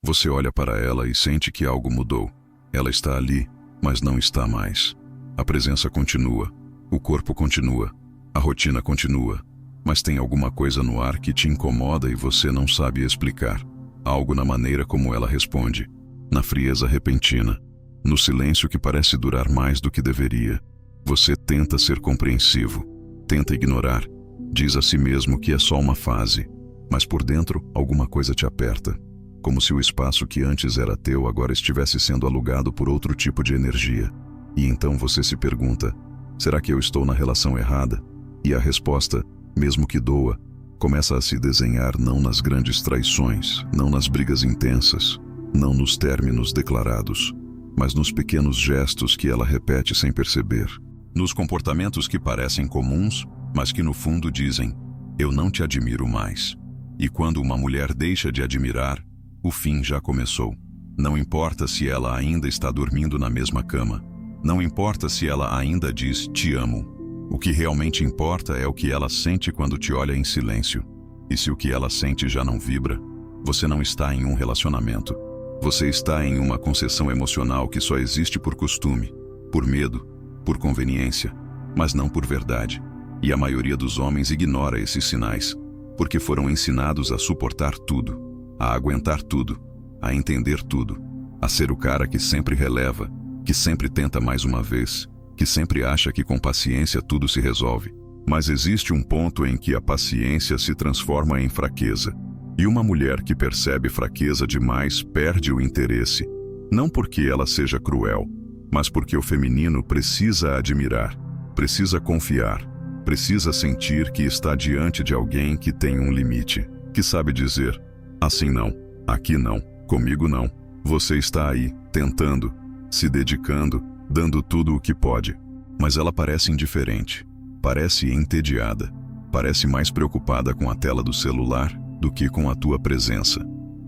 Você olha para ela e sente que algo mudou. Ela está ali, mas não está mais. A presença continua, o corpo continua, a rotina continua, mas tem alguma coisa no ar que te incomoda e você não sabe explicar. Algo na maneira como ela responde, na frieza repentina, no silêncio que parece durar mais do que deveria. Você tenta ser compreensivo, tenta ignorar, diz a si mesmo que é só uma fase, mas por dentro alguma coisa te aperta, como se o espaço que antes era teu agora estivesse sendo alugado por outro tipo de energia. E então você se pergunta, será que eu estou na relação errada? E a resposta, mesmo que doa, começa a se desenhar não nas grandes traições, não nas brigas intensas, não nos términos declarados, mas nos pequenos gestos que ela repete sem perceber, nos comportamentos que parecem comuns, mas que no fundo dizem, eu não te admiro mais. E quando uma mulher deixa de admirar, o fim já começou. Não importa se ela ainda está dormindo na mesma cama. Não importa se ela ainda diz, te amo. O que realmente importa é o que ela sente quando te olha em silêncio. E se o que ela sente já não vibra, você não está em um relacionamento. Você está em uma concessão emocional que só existe por costume, por medo, por conveniência, mas não por verdade. E a maioria dos homens ignora esses sinais, porque foram ensinados a suportar tudo, a aguentar tudo, a entender tudo, a ser o cara que sempre releva, que sempre tenta mais uma vez, que sempre acha que com paciência tudo se resolve. Mas existe um ponto em que a paciência se transforma em fraqueza. E uma mulher que percebe fraqueza demais perde o interesse, não porque ela seja cruel, mas porque o feminino precisa admirar, precisa confiar, precisa sentir que está diante de alguém que tem um limite, que sabe dizer, assim não, aqui não, comigo não. Você está aí, tentando, se dedicando, dando tudo o que pode. Mas ela parece indiferente, parece entediada, parece mais preocupada com a tela do celular do que com a tua presença.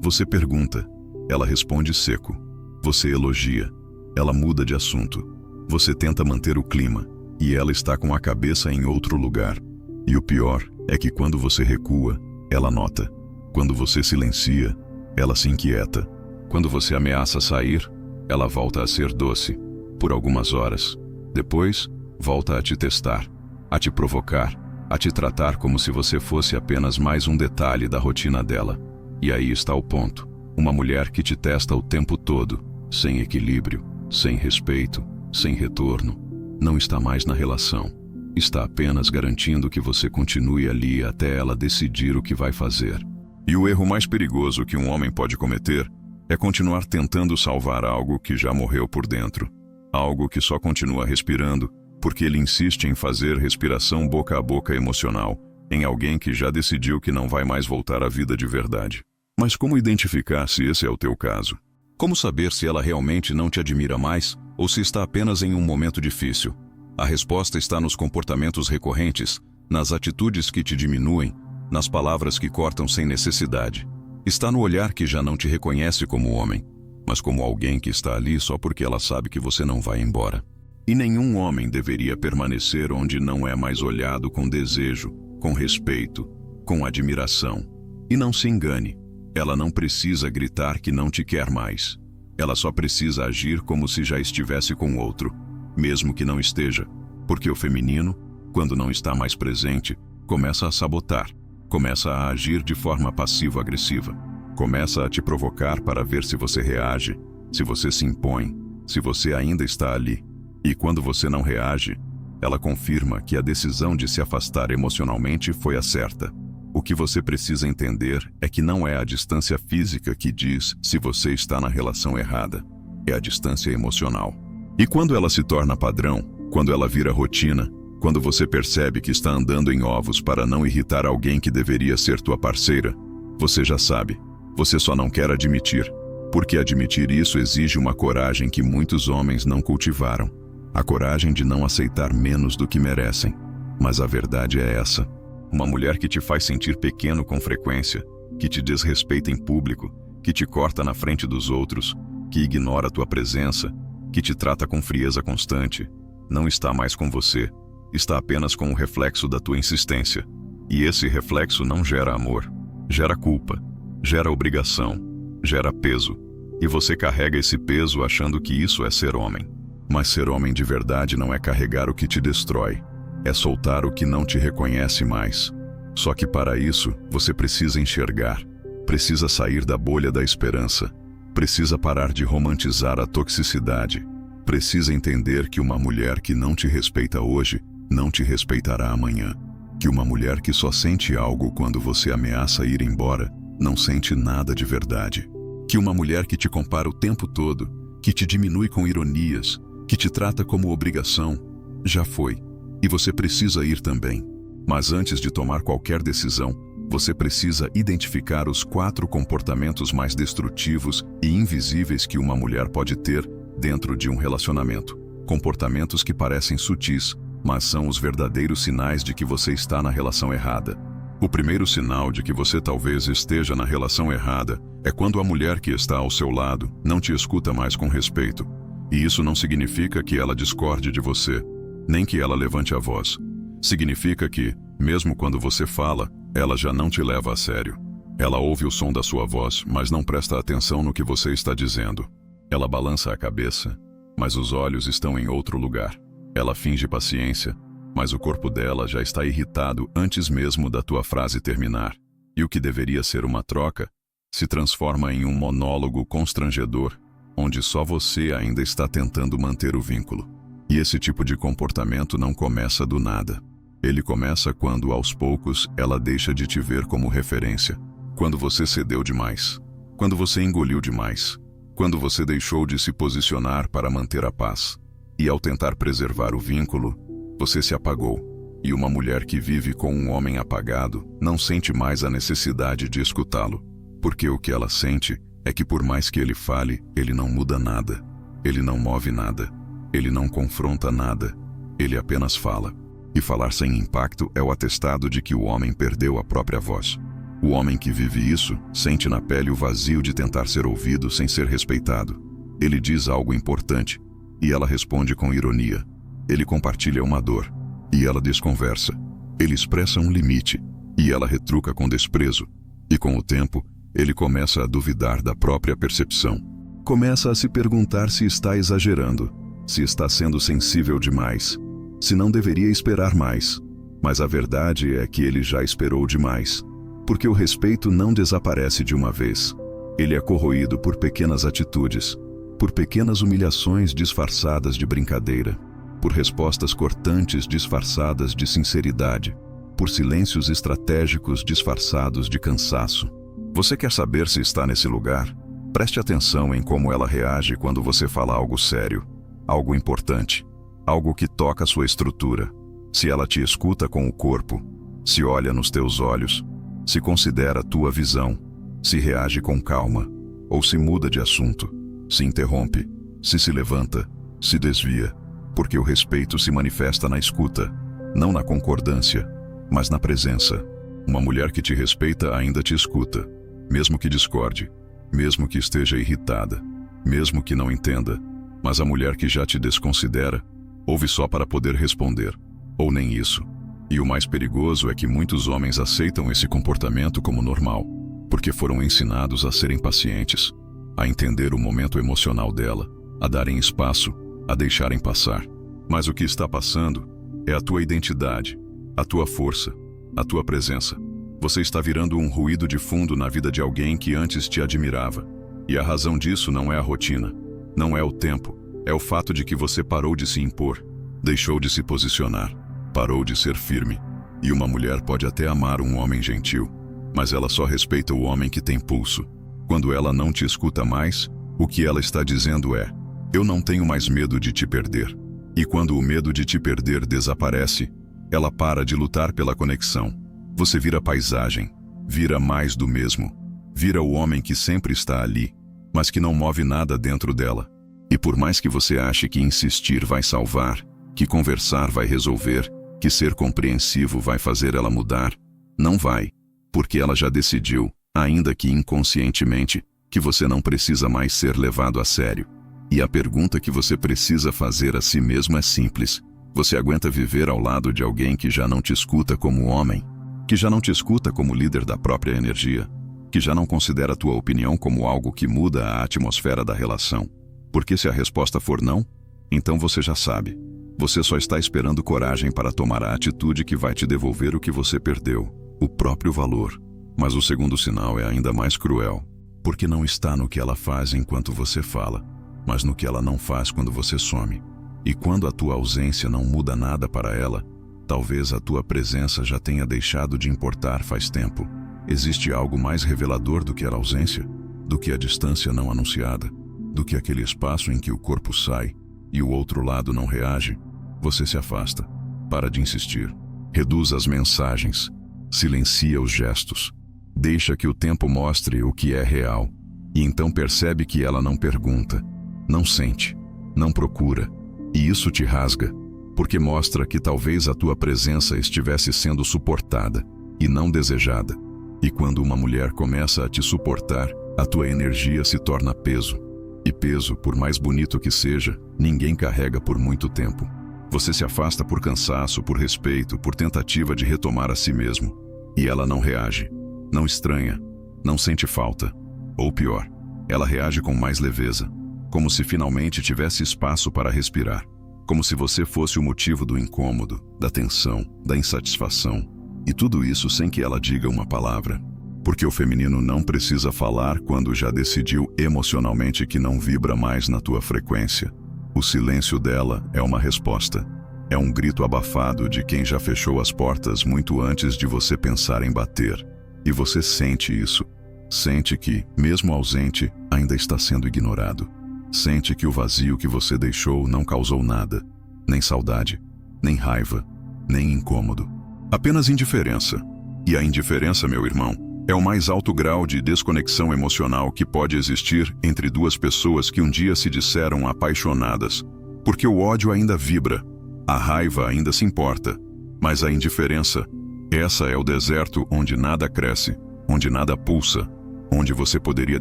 Você pergunta, ela responde seco. Você elogia, ela muda de assunto. Você tenta manter o clima, e ela está com a cabeça em outro lugar. E o pior é que quando você recua, ela nota. Quando você silencia, ela se inquieta. Quando você ameaça sair, ela volta a ser doce, por algumas horas. Depois, volta a te testar, a te provocar, a te tratar como se você fosse apenas mais um detalhe da rotina dela. E aí está o ponto. Uma mulher que te testa o tempo todo, sem equilíbrio, sem respeito, sem retorno, não está mais na relação. Está apenas garantindo que você continue ali até ela decidir o que vai fazer. E o erro mais perigoso que um homem pode cometer é continuar tentando salvar algo que já morreu por dentro. Algo que só continua respirando, porque ele insiste em fazer respiração boca a boca emocional, em alguém que já decidiu que não vai mais voltar à vida de verdade. Mas como identificar se esse é o teu caso? Como saber se ela realmente não te admira mais, ou se está apenas em um momento difícil? A resposta está nos comportamentos recorrentes, nas atitudes que te diminuem, nas palavras que cortam sem necessidade. Está no olhar que já não te reconhece como homem, mas como alguém que está ali só porque ela sabe que você não vai embora. E nenhum homem deveria permanecer onde não é mais olhado com desejo, com respeito, com admiração. E não se engane, ela não precisa gritar que não te quer mais. Ela só precisa agir como se já estivesse com outro, mesmo que não esteja, porque o feminino, quando não está mais presente, começa a sabotar, começa a agir de forma passivo-agressiva, começa a te provocar para ver se você reage, se você se impõe, se você ainda está ali. E quando você não reage, ela confirma que a decisão de se afastar emocionalmente foi a certa. O que você precisa entender é que não é a distância física que diz se você está na relação errada, é a distância emocional. E quando ela se torna padrão, quando ela vira rotina, quando você percebe que está andando em ovos para não irritar alguém que deveria ser tua parceira, você já sabe, você só não quer admitir, porque admitir isso exige uma coragem que muitos homens não cultivaram. A coragem de não aceitar menos do que merecem. Mas a verdade é essa. Uma mulher que te faz sentir pequeno com frequência, que te desrespeita em público, que te corta na frente dos outros, que ignora tua presença, que te trata com frieza constante, não está mais com você, está apenas com o reflexo da tua insistência. E esse reflexo não gera amor, gera culpa, gera obrigação, gera peso. E você carrega esse peso achando que isso é ser homem. Mas ser homem de verdade não é carregar o que te destrói. É soltar o que não te reconhece mais. Só que para isso, você precisa enxergar. Precisa sair da bolha da esperança. Precisa parar de romantizar a toxicidade. Precisa entender que uma mulher que não te respeita hoje, não te respeitará amanhã. Que uma mulher que só sente algo quando você ameaça ir embora, não sente nada de verdade. Que uma mulher que te compara o tempo todo, que te diminui com ironias, que te trata como obrigação, já foi. E você precisa ir também. Mas antes de tomar qualquer decisão, você precisa identificar os 4 comportamentos mais destrutivos e invisíveis que uma mulher pode ter dentro de um relacionamento. Comportamentos que parecem sutis, mas são os verdadeiros sinais de que você está na relação errada. O primeiro sinal de que você talvez esteja na relação errada é quando a mulher que está ao seu lado não te escuta mais com respeito. E isso não significa que ela discorde de você, nem que ela levante a voz. Significa que, mesmo quando você fala, ela já não te leva a sério. Ela ouve o som da sua voz, mas não presta atenção no que você está dizendo. Ela balança a cabeça, mas os olhos estão em outro lugar. Ela finge paciência, mas o corpo dela já está irritado antes mesmo da tua frase terminar. E o que deveria ser uma troca, se transforma em um monólogo constrangedor, onde só você ainda está tentando manter o vínculo. E esse tipo de comportamento não começa do nada. Ele começa quando, aos poucos, ela deixa de te ver como referência. Quando você cedeu demais. Quando você engoliu demais. Quando você deixou de se posicionar para manter a paz. E ao tentar preservar o vínculo, você se apagou. E uma mulher que vive com um homem apagado não sente mais a necessidade de escutá-lo. Porque o que ela sente é que por mais que ele fale, ele não muda nada. Ele não move nada. Ele não confronta nada. Ele apenas fala. E falar sem impacto é o atestado de que o homem perdeu a própria voz. O homem que vive isso sente na pele o vazio de tentar ser ouvido sem ser respeitado. Ele diz algo importante, e ela responde com ironia. Ele compartilha uma dor, e ela desconversa. Ele expressa um limite, e ela retruca com desprezo. E com o tempo, ele começa a duvidar da própria percepção. Começa a se perguntar se está exagerando, se está sendo sensível demais, se não deveria esperar mais. Mas a verdade é que ele já esperou demais. Porque o respeito não desaparece de uma vez. Ele é corroído por pequenas atitudes, por pequenas humilhações disfarçadas de brincadeira, por respostas cortantes disfarçadas de sinceridade, por silêncios estratégicos disfarçados de cansaço. Você quer saber se está nesse lugar? Preste atenção em como ela reage quando você fala algo sério, algo importante, algo que toca a sua estrutura. Se ela te escuta com o corpo, se olha nos teus olhos, se considera a tua visão, se reage com calma, ou se muda de assunto, se interrompe, se levanta, se desvia, porque o respeito se manifesta na escuta, não na concordância, mas na presença. Uma mulher que te respeita ainda te escuta, mesmo que discorde, mesmo que esteja irritada, mesmo que não entenda, mas a mulher que já te desconsidera, ouve só para poder responder, ou nem isso. E o mais perigoso é que muitos homens aceitam esse comportamento como normal, porque foram ensinados a serem pacientes, a entender o momento emocional dela, a darem espaço, a deixarem passar. Mas o que está passando é a tua identidade, a tua força, a tua presença. Você está virando um ruído de fundo na vida de alguém que antes te admirava. E a razão disso não é a rotina, não é o tempo, é o fato de que você parou de se impor, deixou de se posicionar. Parou de ser firme. E uma mulher pode até amar um homem gentil, mas ela só respeita o homem que tem pulso. Quando ela não te escuta mais, o que ela está dizendo é: eu não tenho mais medo de te perder. E quando o medo de te perder desaparece, ela para de lutar pela conexão. Você vira paisagem, vira mais do mesmo, vira o homem que sempre está ali, mas que não move nada dentro dela. E por mais que você ache que insistir vai salvar, que conversar vai resolver, que ser compreensivo vai fazer ela mudar, não vai, porque ela já decidiu, ainda que inconscientemente, que você não precisa mais ser levado a sério. E a pergunta que você precisa fazer a si mesmo é simples: você aguenta viver ao lado de alguém que já não te escuta como homem, que já não te escuta como líder da própria energia, que já não considera a tua opinião como algo que muda a atmosfera da relação. Porque se a resposta for não, então você já sabe. Você só está esperando coragem para tomar a atitude que vai te devolver o que você perdeu, o próprio valor. Mas o segundo sinal é ainda mais cruel, porque não está no que ela faz enquanto você fala, mas no que ela não faz quando você some. E quando a tua ausência não muda nada para ela, talvez a tua presença já tenha deixado de importar faz tempo. Existe algo mais revelador do que a ausência, do que a distância não anunciada, do que aquele espaço em que o corpo sai e o outro lado não reage. Você se afasta, para de insistir, reduz as mensagens, silencia os gestos, deixa que o tempo mostre o que é real, e então percebe que ela não pergunta, não sente, não procura, e isso te rasga, porque mostra que talvez a tua presença estivesse sendo suportada e não desejada. E quando uma mulher começa a te suportar, a tua energia se torna peso. E peso, por mais bonito que seja, ninguém carrega por muito tempo. Você se afasta por cansaço, por respeito, por tentativa de retomar a si mesmo. E ela não reage, não estranha, não sente falta. Ou pior, ela reage com mais leveza, como se finalmente tivesse espaço para respirar. Como se você fosse o motivo do incômodo, da tensão, da insatisfação. E tudo isso sem que ela diga uma palavra. Porque o feminino não precisa falar quando já decidiu emocionalmente que não vibra mais na tua frequência. O silêncio dela é uma resposta. É um grito abafado de quem já fechou as portas muito antes de você pensar em bater. E você sente isso. Sente que, mesmo ausente, ainda está sendo ignorado. Sente que o vazio que você deixou não causou nada. Nem saudade, nem raiva, nem incômodo. Apenas indiferença. E a indiferença, meu irmão, é o mais alto grau de desconexão emocional que pode existir entre duas pessoas que um dia se disseram apaixonadas. Porque o ódio ainda vibra, a raiva ainda se importa, mas a indiferença, essa é o deserto onde nada cresce, onde nada pulsa, onde você poderia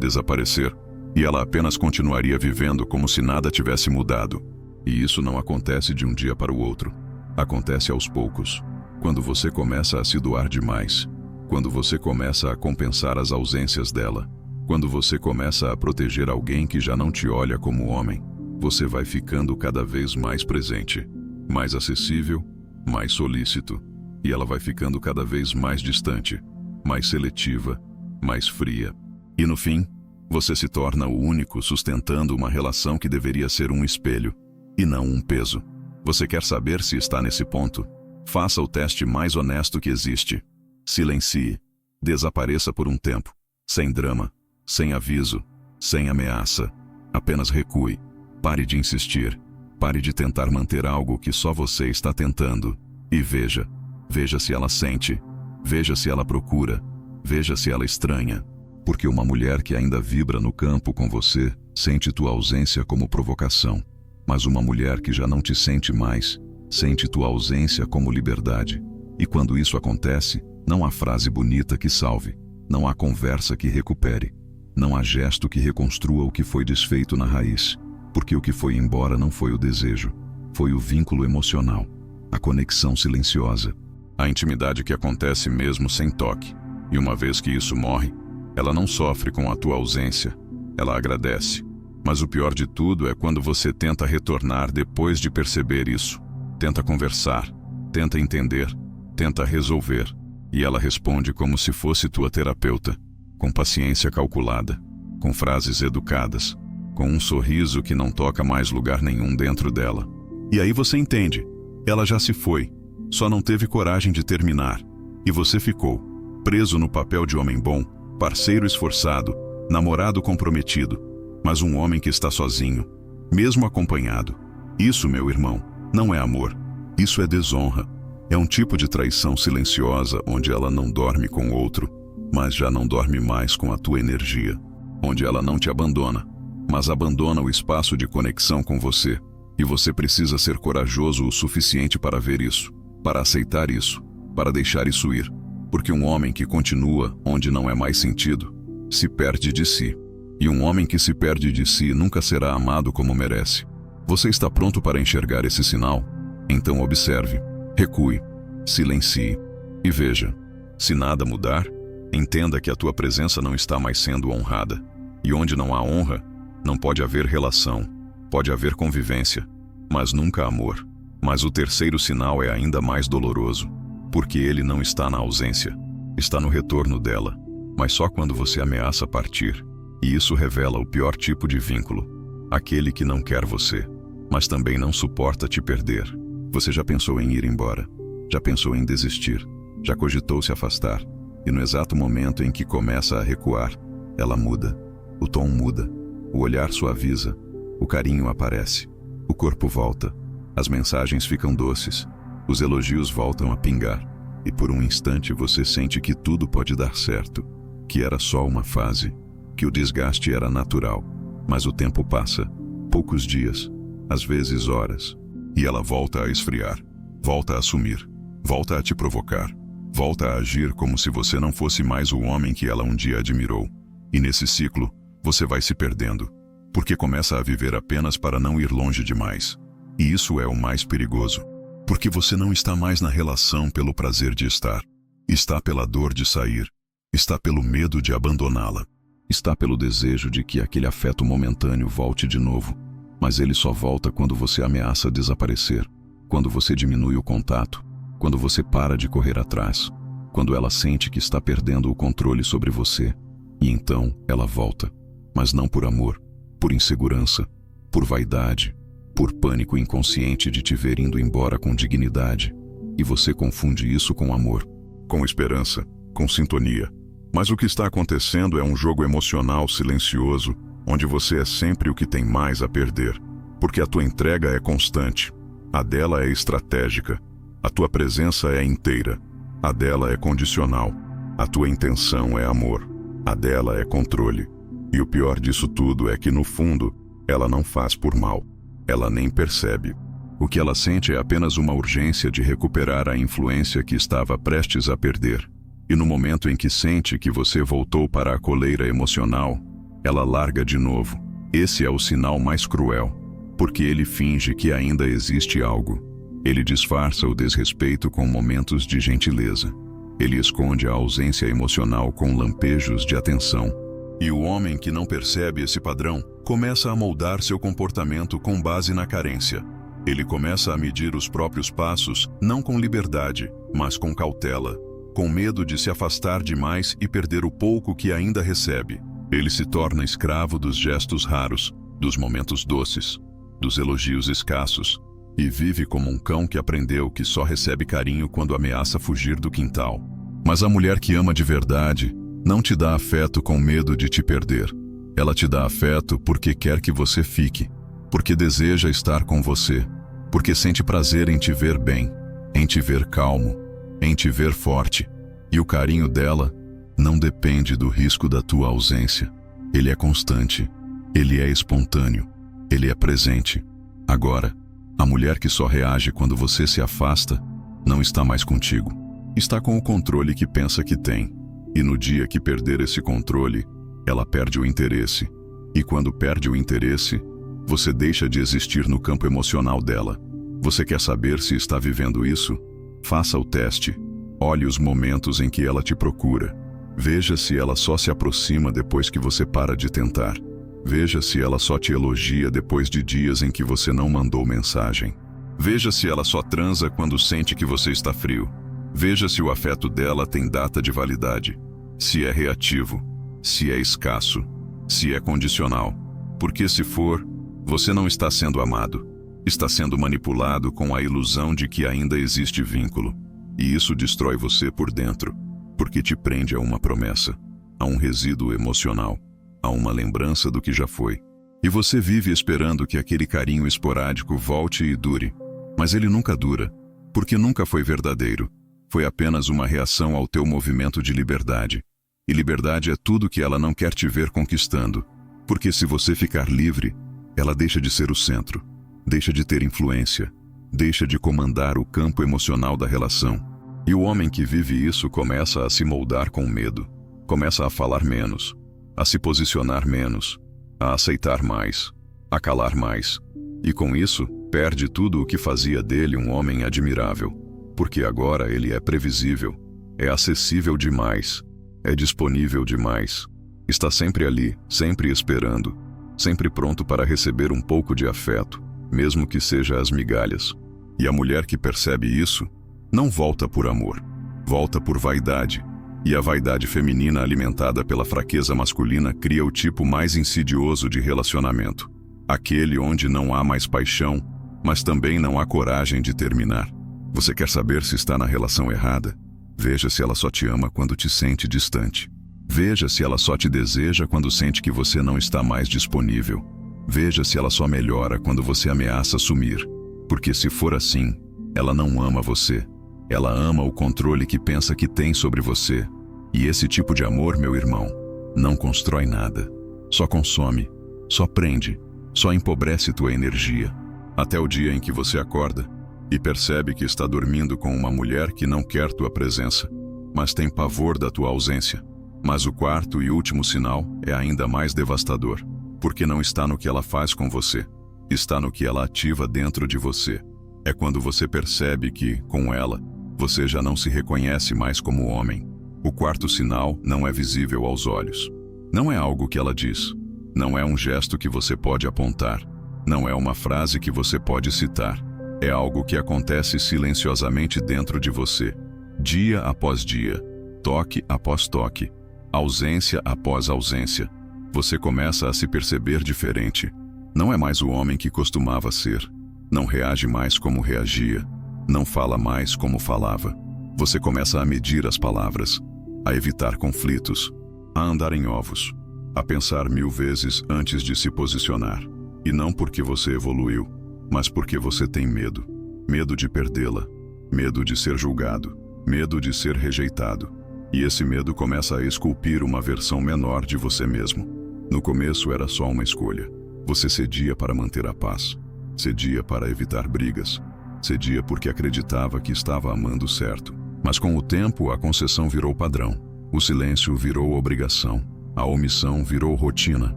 desaparecer, e ela apenas continuaria vivendo como se nada tivesse mudado. E isso não acontece de um dia para o outro. Acontece aos poucos. Quando você começa a se doar demais, quando você começa a compensar as ausências dela, quando você começa a proteger alguém que já não te olha como homem, você vai ficando cada vez mais presente, mais acessível, mais solícito, e ela vai ficando cada vez mais distante, mais seletiva, mais fria. E no fim, você se torna o único sustentando uma relação que deveria ser um espelho, e não um peso. Você quer saber se está nesse ponto? Faça o teste mais honesto que existe. Silencie. Desapareça por um tempo. Sem drama, sem aviso, sem ameaça. Apenas recue. Pare de insistir. Pare de tentar manter algo que só você está tentando. E veja. Veja se ela sente. Veja se ela procura. Veja se ela estranha. Porque uma mulher que ainda vibra no campo com você sente tua ausência como provocação. Mas uma mulher que já não te sente mais sente tua ausência como liberdade. E quando isso acontece, não há frase bonita que salve, não há conversa que recupere, não há gesto que reconstrua o que foi desfeito na raiz, porque o que foi embora não foi o desejo, foi o vínculo emocional, a conexão silenciosa, a intimidade que acontece mesmo sem toque. E uma vez que isso morre, ela não sofre com a tua ausência, ela agradece. Mas o pior de tudo é quando você tenta retornar depois de perceber isso. Tenta conversar, tenta entender, tenta resolver. E ela responde como se fosse tua terapeuta, com paciência calculada, com frases educadas, com um sorriso que não toca mais lugar nenhum dentro dela. E aí você entende, ela já se foi, só não teve coragem de terminar. E você ficou, preso no papel de homem bom, parceiro esforçado, namorado comprometido, mas um homem que está sozinho, mesmo acompanhado. Isso, meu irmão, não é amor, isso é desonra. É um tipo de traição silenciosa onde ela não dorme com outro, mas já não dorme mais com a tua energia. Onde ela não te abandona, mas abandona o espaço de conexão com você. E você precisa ser corajoso o suficiente para ver isso, para aceitar isso, para deixar isso ir. Porque um homem que continua onde não é mais sentido, se perde de si. E um homem que se perde de si nunca será amado como merece. Você está pronto para enxergar esse sinal? Então observe, recue, silencie e veja. Se nada mudar, Entenda que a tua presença não está mais sendo honrada. E onde não há honra, não pode haver relação, pode haver convivência, mas nunca amor. Mas o terceiro sinal é ainda mais doloroso, porque ele não está na ausência, está no retorno dela, mas só quando você ameaça partir. E isso revela o pior tipo de vínculo, aquele que não quer você, mas também não suporta te perder. Você já pensou em ir embora? Já pensou em desistir? Já cogitou se afastar? E no exato momento em que começa a recuar, ela muda, o tom muda, o olhar suaviza, o carinho aparece, o corpo volta, as mensagens ficam doces, os elogios voltam a pingar, e por um instante você sente que tudo pode dar certo, que era só uma fase, que o desgaste era natural. Mas o tempo passa, poucos dias, às vezes horas, e ela volta a esfriar, volta a sumir, volta a te provocar, volta a agir como se você não fosse mais o homem que ela um dia admirou. E nesse ciclo, você vai se perdendo, porque começa a viver apenas para não ir longe demais. E isso é o mais perigoso, porque você não está mais na relação pelo prazer de estar, está pela dor de sair, está pelo medo de abandoná-la, está pelo desejo de que aquele afeto momentâneo volte de novo, mas ele só volta quando você ameaça desaparecer, quando você diminui o contato, quando você para de correr atrás, quando ela sente que está perdendo o controle sobre você, e então ela volta, mas não por amor, por insegurança, por vaidade, por pânico inconsciente de te ver indo embora com dignidade, e você confunde isso com amor, com esperança, com sintonia. Mas o que está acontecendo é um jogo emocional silencioso, onde você é sempre o que tem mais a perder, porque a tua entrega é constante, a dela é estratégica, a tua presença é inteira, a dela é condicional, a tua intenção é amor, a dela é controle. E o pior disso tudo é que, no fundo, ela não faz por mal, ela nem percebe. O que ela sente é apenas uma urgência de recuperar a influência que estava prestes a perder. E no momento em que sente que você voltou para a coleira emocional, ela larga de novo. Esse é o sinal mais cruel, porque ele finge que ainda existe algo. Ele disfarça o desrespeito com momentos de gentileza. Ele esconde a ausência emocional com lampejos de atenção. E o homem que não percebe esse padrão começa a moldar seu comportamento com base na carência. Ele começa a medir os próprios passos, não com liberdade, mas com cautela, com medo de se afastar demais e perder o pouco que ainda recebe. Ele se torna escravo dos gestos raros, dos momentos doces, dos elogios escassos, e vive como um cão que aprendeu que só recebe carinho quando ameaça fugir do quintal. Mas a mulher que ama de verdade não te dá afeto com medo de te perder. Ela te dá afeto porque quer que você fique, porque deseja estar com você, porque sente prazer em te ver bem, em te ver calmo, em te ver forte. E o carinho dela não depende do risco da tua ausência. Ele é constante, ele é espontâneo, ele é presente. Agora, a mulher que só reage quando você se afasta, não está mais contigo. Está com o controle que pensa que tem. E no dia que perder esse controle, ela perde o interesse. E quando perde o interesse, você deixa de existir no campo emocional dela. Você quer saber se está vivendo isso? Faça o teste. Olhe os momentos em que ela te procura. Veja se ela só se aproxima depois que você para de tentar. Veja se ela só te elogia depois de dias em que você não mandou mensagem. Veja se ela só transa quando sente que você está frio. Veja se o afeto dela tem data de validade. Se é reativo, se é escasso, se é condicional. Porque se for, você não está sendo amado. Está sendo manipulado com a ilusão de que ainda existe vínculo. E isso destrói você por dentro, porque te prende a uma promessa, a um resíduo emocional, a uma lembrança do que já foi. E você vive esperando que aquele carinho esporádico volte e dure. Mas ele nunca dura, porque nunca foi verdadeiro. Foi apenas uma reação ao teu movimento de liberdade. E liberdade é tudo que ela não quer te ver conquistando. Porque se você ficar livre, ela deixa de ser o centro, deixa de ter influência, deixa de comandar o campo emocional da relação. E o homem que vive isso começa a se moldar com medo, começa a falar menos, a se posicionar menos, a aceitar mais, a calar mais. E com isso, perde tudo o que fazia dele um homem admirável. Porque agora ele é previsível, é acessível demais, é disponível demais. Está sempre ali, sempre esperando, sempre pronto para receber um pouco de afeto, mesmo que seja as migalhas. E a mulher que percebe isso, não volta por amor, volta por vaidade. E a vaidade feminina alimentada pela fraqueza masculina cria o tipo mais insidioso de relacionamento. Aquele onde não há mais paixão, mas também não há coragem de terminar. Você quer saber se está na relação errada? Veja se ela só te ama quando te sente distante. Veja se ela só te deseja quando sente que você não está mais disponível. Veja se ela só melhora quando você ameaça sumir. Porque se for assim, ela não ama você. Ela ama o controle que pensa que tem sobre você. E esse tipo de amor, meu irmão, não constrói nada. Só consome, só prende, só empobrece tua energia. Até o dia em que você acorda e percebe que está dormindo com uma mulher que não quer tua presença, mas tem pavor da tua ausência. Mas o quarto e último sinal é ainda mais devastador, porque não está no que ela faz com você, está no que ela ativa dentro de você. É quando você percebe que, com ela, você já não se reconhece mais como homem. O quarto sinal não é visível aos olhos. Não é algo que ela diz. Não é um gesto que você pode apontar. Não é uma frase que você pode citar. É algo que acontece silenciosamente dentro de você, dia após dia, toque após toque, ausência após ausência. Você começa a se perceber diferente. Não é mais o homem que costumava ser. Não reage mais como reagia. Não fala mais como falava. Você começa a medir as palavras, a evitar conflitos, a andar em ovos, a pensar 1000 vezes antes de se posicionar. E não porque você evoluiu, mas porque você tem medo. Medo de perdê-la, medo de ser julgado, medo de ser rejeitado. E esse medo começa a esculpir uma versão menor de você mesmo. No começo era só uma escolha. Você cedia para manter a paz, cedia para evitar brigas, cedia porque acreditava que estava amando certo. Mas com o tempo a concessão virou padrão, o silêncio virou obrigação, a omissão virou rotina,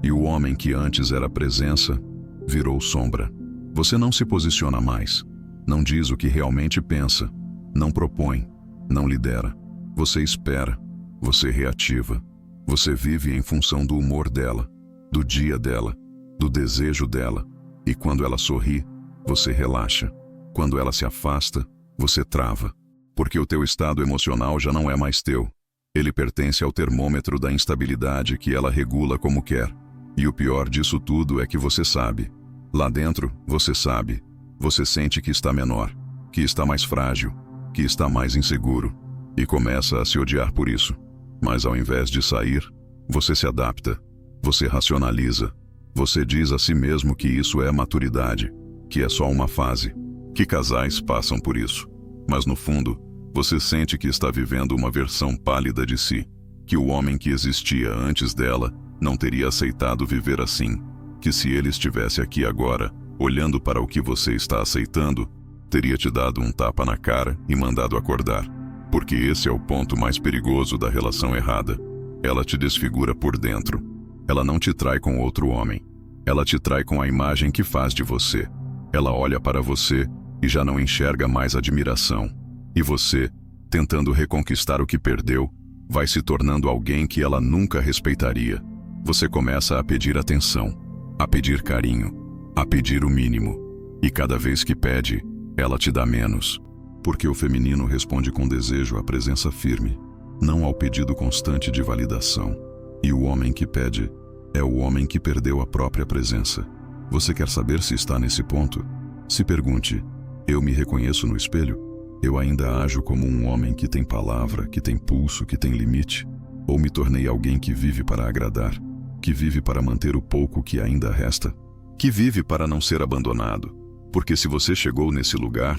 e o homem que antes era presença virou sombra. Você não se posiciona mais, não diz o que realmente pensa, não propõe, não lidera. Você espera, você reativa, você vive em função do humor dela, do dia dela, do desejo dela. E quando ela sorri, você relaxa. Quando ela se afasta, você trava. Porque o teu estado emocional já não é mais teu. Ele pertence ao termômetro da instabilidade que ela regula como quer. E o pior disso tudo é que você sabe. Lá dentro, você sabe. Você sente que está menor, que está mais frágil, que está mais inseguro. E começa a se odiar por isso. Mas ao invés de sair, você se adapta. Você racionaliza. Você diz a si mesmo que isso é maturidade, que é só uma fase, que casais passam por isso. Mas no fundo, você sente que está vivendo uma versão pálida de si, que o homem que existia antes dela não teria aceitado viver assim, que se ele estivesse aqui agora, olhando para o que você está aceitando, teria te dado um tapa na cara e mandado acordar. Porque esse é o ponto mais perigoso da relação errada. Ela te desfigura por dentro. Ela não te trai com outro homem. Ela te trai com a imagem que faz de você. Ela olha para você e já não enxerga mais admiração. E você, tentando reconquistar o que perdeu, vai se tornando alguém que ela nunca respeitaria. Você começa a pedir atenção, a pedir carinho, a pedir o mínimo. E cada vez que pede, ela te dá menos. Porque o feminino responde com desejo à presença firme, não ao pedido constante de validação. E o homem que pede é o homem que perdeu a própria presença. Você quer saber se está nesse ponto? Se pergunte: eu me reconheço no espelho? Eu ainda ajo como um homem que tem palavra, que tem pulso, que tem limite? Ou me tornei alguém que vive para agradar, que vive para manter o pouco que ainda resta, que vive para não ser abandonado? Porque se você chegou nesse lugar,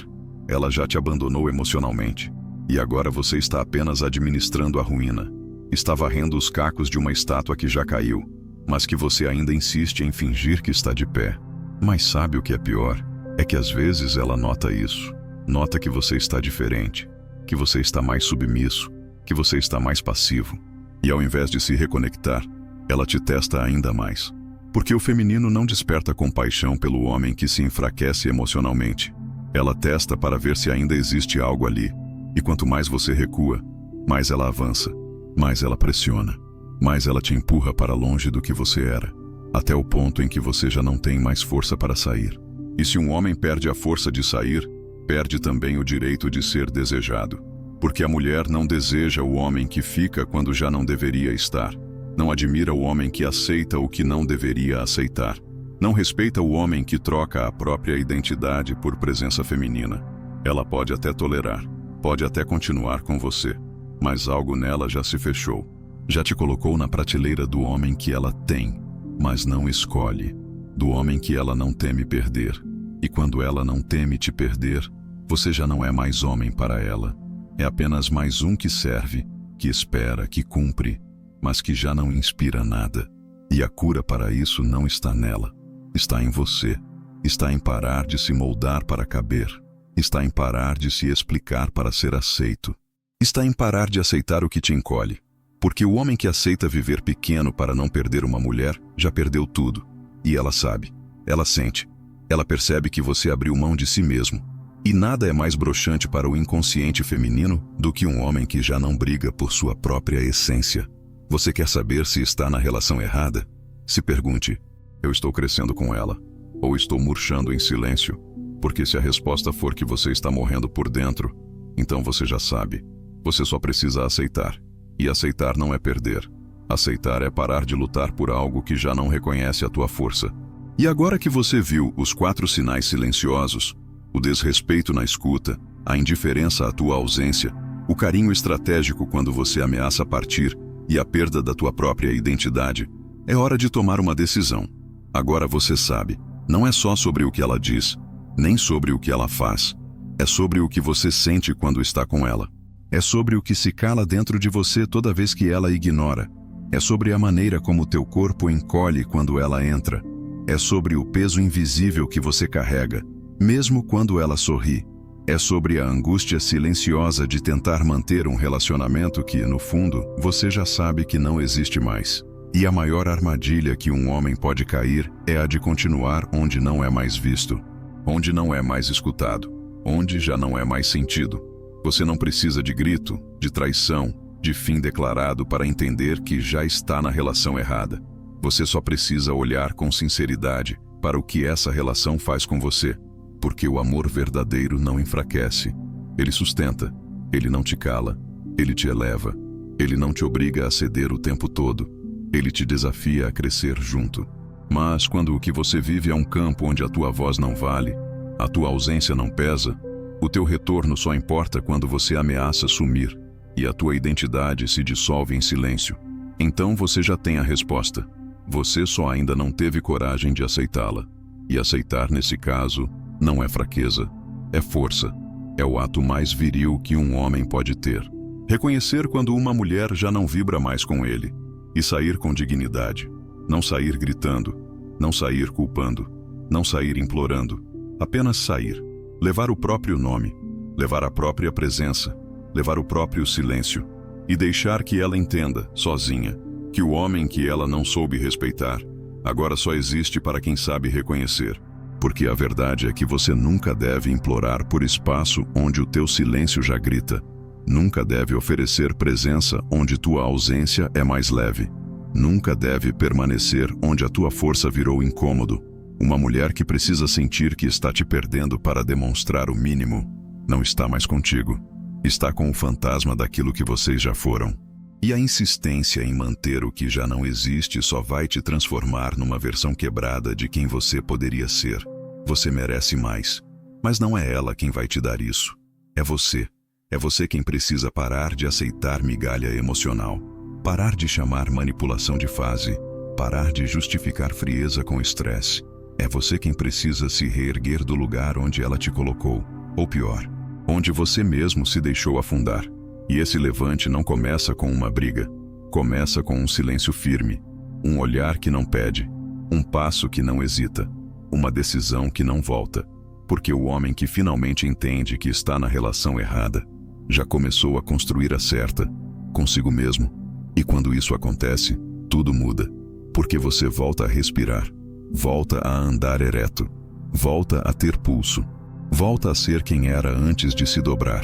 ela já te abandonou emocionalmente. E agora você está apenas administrando a ruína. Está varrendo os cacos de uma estátua que já caiu, mas que você ainda insiste em fingir que está de pé. Mas sabe o que é pior? É que às vezes ela nota isso. Nota que você está diferente, que você está mais submisso, que você está mais passivo. E ao invés de se reconectar, ela te testa ainda mais. Porque o feminino não desperta compaixão pelo homem que se enfraquece emocionalmente. Ela testa para ver se ainda existe algo ali. E quanto mais você recua, mais ela avança. mais ela pressiona, mais ela te empurra para longe do que você era, até o ponto em que você já não tem mais força para sair. E se um homem perde a força de sair, perde também o direito de ser desejado. Porque a mulher não deseja o homem que fica quando já não deveria estar. Não admira o homem que aceita o que não deveria aceitar. Não respeita o homem que troca a própria identidade por presença feminina. Ela pode até tolerar, pode até continuar com você, mas algo nela já se fechou. Já te colocou na prateleira do homem que ela tem, mas não escolhe. Do homem que ela não teme perder. E quando ela não teme te perder, você já não é mais homem para ela. É apenas mais um que serve, que espera, que cumpre, mas que já não inspira nada. E a cura para isso não está nela. Está em você. Está em parar de se moldar para caber. Está em parar de se explicar para ser aceito. Está em parar de aceitar o que te encolhe. Porque o homem que aceita viver pequeno para não perder uma mulher, já perdeu tudo. E ela sabe, ela sente, ela percebe que você abriu mão de si mesmo. E nada é mais broxante para o inconsciente feminino do que um homem que já não briga por sua própria essência. Você quer saber se está na relação errada? Se pergunte, eu estou crescendo com ela? Ou estou murchando em silêncio? Porque se a resposta for que você está morrendo por dentro, então você já sabe. Você só precisa aceitar. E aceitar não é perder. Aceitar é parar de lutar por algo que já não reconhece a tua força. E agora que você viu os 4 sinais silenciosos, o desrespeito na escuta, a indiferença à tua ausência, o carinho estratégico quando você ameaça partir e a perda da tua própria identidade, é hora de tomar uma decisão. Agora você sabe, não é só sobre o que ela diz, nem sobre o que ela faz. É sobre o que você sente quando está com ela. É sobre o que se cala dentro de você toda vez que ela ignora. É sobre a maneira como teu corpo encolhe quando ela entra. É sobre o peso invisível que você carrega, mesmo quando ela sorri. É sobre a angústia silenciosa de tentar manter um relacionamento que, no fundo, você já sabe que não existe mais. E a maior armadilha que um homem pode cair é a de continuar onde não é mais visto, onde não é mais escutado, onde já não é mais sentido. Você não precisa de grito, de traição, de fim declarado para entender que já está na relação errada. Você só precisa olhar com sinceridade para o que essa relação faz com você, porque o amor verdadeiro não enfraquece. Ele sustenta, ele não te cala, ele te eleva, ele não te obriga a ceder o tempo todo, ele te desafia a crescer junto. Mas quando o que você vive é um campo onde a tua voz não vale, a tua ausência não pesa, o teu retorno só importa quando você ameaça sumir, e a tua identidade se dissolve em silêncio. Então você já tem a resposta. Você só ainda não teve coragem de aceitá-la. E aceitar nesse caso não é fraqueza, é força. É o ato mais viril que um homem pode ter. Reconhecer quando uma mulher já não vibra mais com ele. E sair com dignidade. Não sair gritando, não sair culpando, não sair implorando. Apenas sair. Levar o próprio nome, levar a própria presença, levar o próprio silêncio e deixar que ela entenda, sozinha, que o homem que ela não soube respeitar, agora só existe para quem sabe reconhecer. Porque a verdade é que você nunca deve implorar por espaço onde o teu silêncio já grita. Nunca deve oferecer presença onde tua ausência é mais leve. Nunca deve permanecer onde a tua força virou incômodo. Uma mulher que precisa sentir que está te perdendo para demonstrar o mínimo, não está mais contigo. Está com o fantasma daquilo que vocês já foram. E a insistência em manter o que já não existe só vai te transformar numa versão quebrada de quem você poderia ser. Você merece mais. Mas não é ela quem vai te dar isso. É você. É você quem precisa parar de aceitar migalha emocional. Parar de chamar manipulação de fase. Parar de justificar frieza com estresse. É você quem precisa se reerguer do lugar onde ela te colocou. Ou pior, onde você mesmo se deixou afundar. E esse levante não começa com uma briga. Começa com um silêncio firme. Um olhar que não pede. Um passo que não hesita. Uma decisão que não volta. Porque o homem que finalmente entende que está na relação errada, já começou a construir a certa, consigo mesmo. E quando isso acontece, tudo muda. Porque você volta a respirar. Volta a andar ereto. Volta a ter pulso. Volta a ser quem era antes de se dobrar.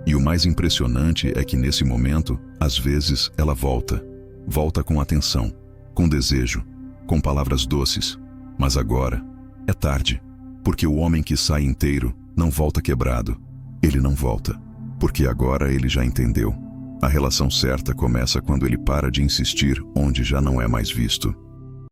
E o mais impressionante é que nesse momento, às vezes, ela volta. Volta com atenção, com desejo, com palavras doces. Mas agora, é tarde. Porque o homem que sai inteiro não volta quebrado. Ele não volta. Porque agora ele já entendeu. A relação certa começa quando ele para de insistir onde já não é mais visto.